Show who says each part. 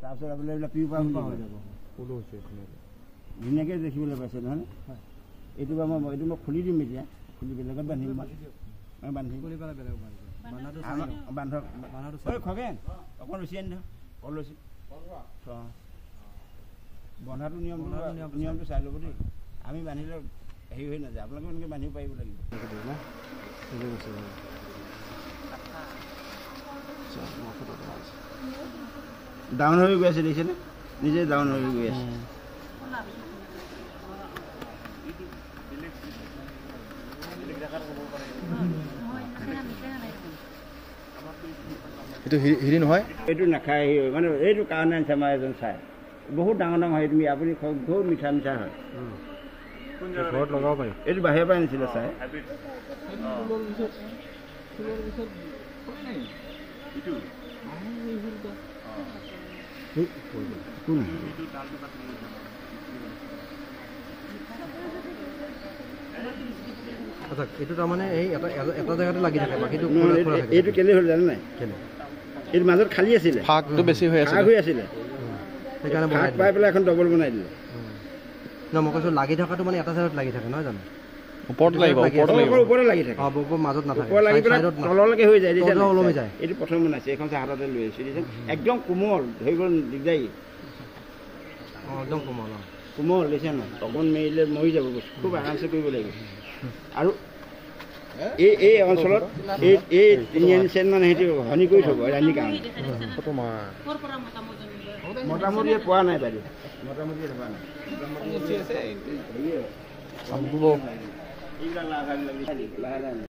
Speaker 1: তাৰপিছত আপোনাৰ এইবিলাক পিউ পাৰ হৈ যাব ধুনীয়াকৈ দেখিবলৈ পাইছে নহয় এইটো মই খুলি দিম এতিয়া খুলি বেলেগত বান্ধিম মই বান্ধিম বান্ধক খগেন অকণ ৰচি আনি ধৰ কল ৰচি বন্ধাটো নিয়মটো চাই ল'ব দেই আমি বান্ধিলে হেৰি হৈ নাযায় আপোনালোকে এনেকৈ বান্ধিব পাৰিব লাগিব ডাউন হৈ গৈ আছে দেখিছেনে নিজে ডাউন হৈ গৈ আছে
Speaker 2: এইটো হেৰি নহয়
Speaker 1: এইটো নাখায় মানে এইটো কাৰণে আনিছে আমাৰ এজন চাই বহুত ডাঙৰ ডাঙৰ হয় তুমি আপুনি বহুত মিঠা মিঠা হয়
Speaker 2: ঘৰত লগাব পাৰি
Speaker 1: এইটো বাহিৰৰ পৰা আনিছিলে চাই
Speaker 2: আচ্ছা এইটো তাৰমানে এই এটা জেগাতে লাগি থাকে বাকীটো
Speaker 1: এইটো কেলে হ'ল জানে নাই এইটো মাজত খালী আছিলে
Speaker 2: ফাকটো বেছি হৈ
Speaker 1: আছিলে
Speaker 2: সেইকাৰণে
Speaker 1: পাই পেলাই এখন ডবল বনাই দিলে
Speaker 2: ন মই কৈছোঁ লাগি থকাটো মানে এটা জেগাত লাগি থাকে নহয় জানো
Speaker 1: ওপৰতে লাগি থাকে
Speaker 2: মাজত নাথাকে
Speaker 1: তললৈকে হৈ যায়
Speaker 2: ওলমি যায়
Speaker 1: এইটো প্ৰথম বনাইছে এইখন হাততে লৈ আহিছোঁ একদম কোমল ধৰিব দিগদাৰী
Speaker 2: একদম কোমল
Speaker 1: কোমল দেখিছে নাই অকণ মেৰিলে মৰি যাব বস্তু খুব আৰামছে কৰিব লাগিব আৰু এই অঞ্চলত এই 3 আনি চেণ্ট মানে সিহঁতি হনি কৰি থ'ব ৰান্ধি কাৰণে মোটামুটি পোৱা নাই বাইদেউ মোটামুটি পোৱা নাই এইবিলাক লাভ